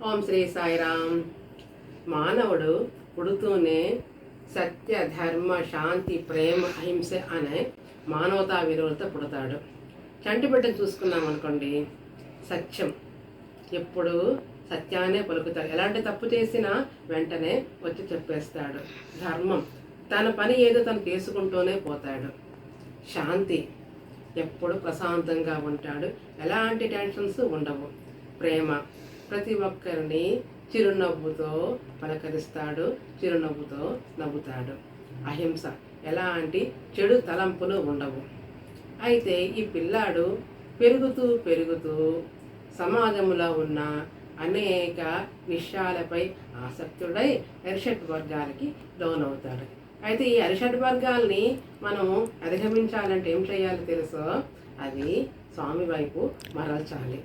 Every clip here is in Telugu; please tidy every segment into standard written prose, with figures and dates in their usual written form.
ఓం శ్రీ సాయిరామ్. మానవుడు పుడుతూనే సత్య, ధర్మ, శాంతి, ప్రేమ, అహింస అనే మానవతా విలువలతో పుడతాడు. చంటి బిడ్డను చూసుకున్నాం అనుకోండి, సత్యం, ఎప్పుడు సత్యాన్నే పలుకుతాడు. ఎలాంటి తప్పు చేసినా వెంటనే వచ్చి చెప్పేస్తాడు. ధర్మం, తన పని ఏదో తను చేసుకుంటూనే పోతాడు. శాంతి, ఎప్పుడు ప్రశాంతంగా ఉంటాడు, ఎలాంటి టెన్షన్స్ ఉండవు. ప్రేమ, ప్రతి ఒక్కరిని చిరునవ్వుతో పలకరిస్తాడు, చిరునవ్వుతో నవ్వుతాడు. అహింస, ఎలాంటి చెడు తలంపులు ఉండవు. అయితే ఈ పిల్లాడు పెరుగుతూ పెరుగుతూ సమాజంలో ఉన్న అనేక విషయాలపై ఆసక్తుడై అరిషడ్ వర్గాలకి లోనవుతాడు. అయితే ఈ అరిషడ్ వర్గాల్ని మనము అధిగమించాలంటే ఏం చేయాలో తెలుసో, అది స్వామి వైపు మరల్చాలి.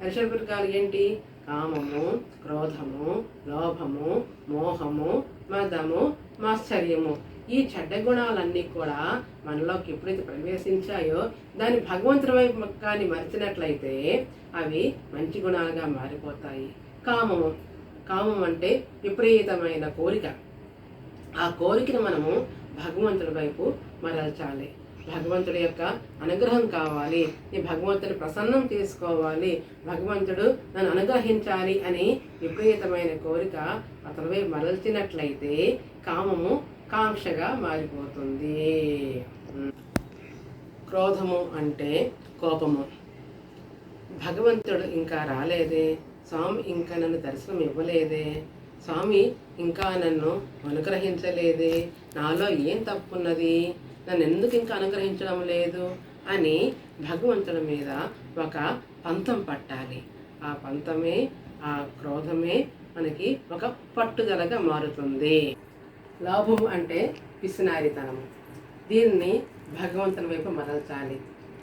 అరిషడ్ వర్గాలు ఏంటి? కామము, క్రోధము, లోభము, మోహము, మదము, మాశ్చర్యము. ఈ చెడ్డ గుణాలన్నీ కూడా మనలోకి ఎప్పుడైతే ప్రవేశించాయో దాన్ని భగవంతుడి వైపు కానీ మరిచినట్లయితే అవి మంచి గుణాలుగా మారిపోతాయి. కామము, కామం అంటే విపరీతమైన కోరిక. ఆ కోరికను మనము భగవంతుడి వైపు మరల్చాలి. భగవంతుడి యొక్క అనుగ్రహం కావాలి, ఈ భగవంతుడి ప్రసన్నం తీసుకోవాలి, భగవంతుడు నన్ను అనుగ్రహించాలి అని విపరీతమైన కోరిక అతనిపై మరల్చినట్లయితే కామము కాంక్షగా మారిపోతుంది. క్రోధము అంటే కోపము. భగవంతుడు ఇంకా రాలేదే, స్వామి ఇంకా నన్ను దర్శనం ఇవ్వలేదే, స్వామి ఇంకా నన్ను అనుగ్రహించలేదే, నాలో ఏం తప్పున్నది, నన్ను ఎందుకు ఇంకా అనుగ్రహించడం లేదు అని భగవంతుడి మీద ఒక పంతం పట్టాలి. ఆ పంతమే, ఆ క్రోధమే మనకి ఒక పట్టుదలగా మారుతుంది. లోభం అంటే పిసినారితనము. దీన్ని భగవంతుని వైపు మరల్చాలి.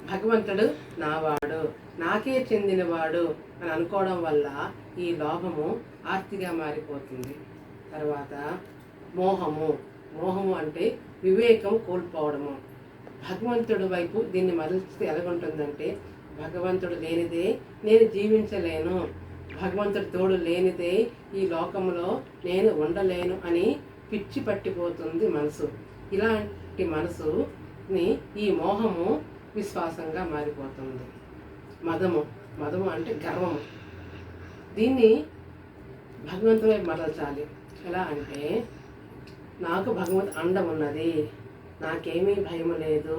భగవంతుడు నావాడు, నాకే చెందినవాడు అని అనుకోవడం వల్ల ఈ లోభము ఆర్తిగా మారిపోతుంది. తర్వాత మోహము, మోహము అంటే వివేకం కోల్పోవడము. భగవంతుడి వైపు దీన్ని మరల్చితే ఎలాగుంటుందంటే, భగవంతుడు లేనిదే నేను జీవించలేను, భగవంతుడి తోడు లేనిదే ఈ లోకంలో నేను ఉండలేను అని పిచ్చి పట్టిపోతుంది మనసు. ఇలాంటి మనసుని ఈ మోహము విశ్వాసంగా మారిపోతుంది. మదము, మదము అంటే గర్వము. దీన్ని భగవంతుడి వైపు మరల్చాలి. ఎలా అంటే, నాకు భగవంతుడు అండ ఉన్నది, నాకేమీ భయం లేదు,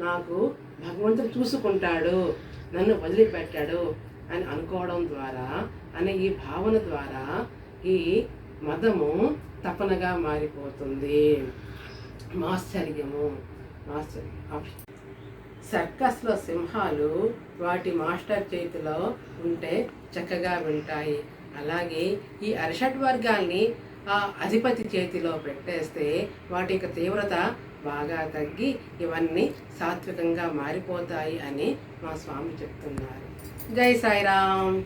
నాకు భగవంతుడు చూసుకుంటాడు, నన్ను వదిలిపెట్టాడు అని అనుకోవడం ద్వారా, అనే ఈ భావన ద్వారా ఈ మదము తపనగా మారిపోతుంది. మాశ్చర్యము, సర్కస్లో సింహాలు వాటి మాస్టర్ చేతిలో ఉంటే చక్కగా వింటాయి. అలాగే ఈ అరిషడ్ వర్గాల్ని ఆ అధిపతి చేతిలో పెట్టేస్తే వాటి యొక్క తీవ్రత బాగా తగ్గి ఇవన్నీ సాత్వికంగా మారిపోతాయి అని మా స్వామి చెప్తున్నారు. జై సాయిరామ్.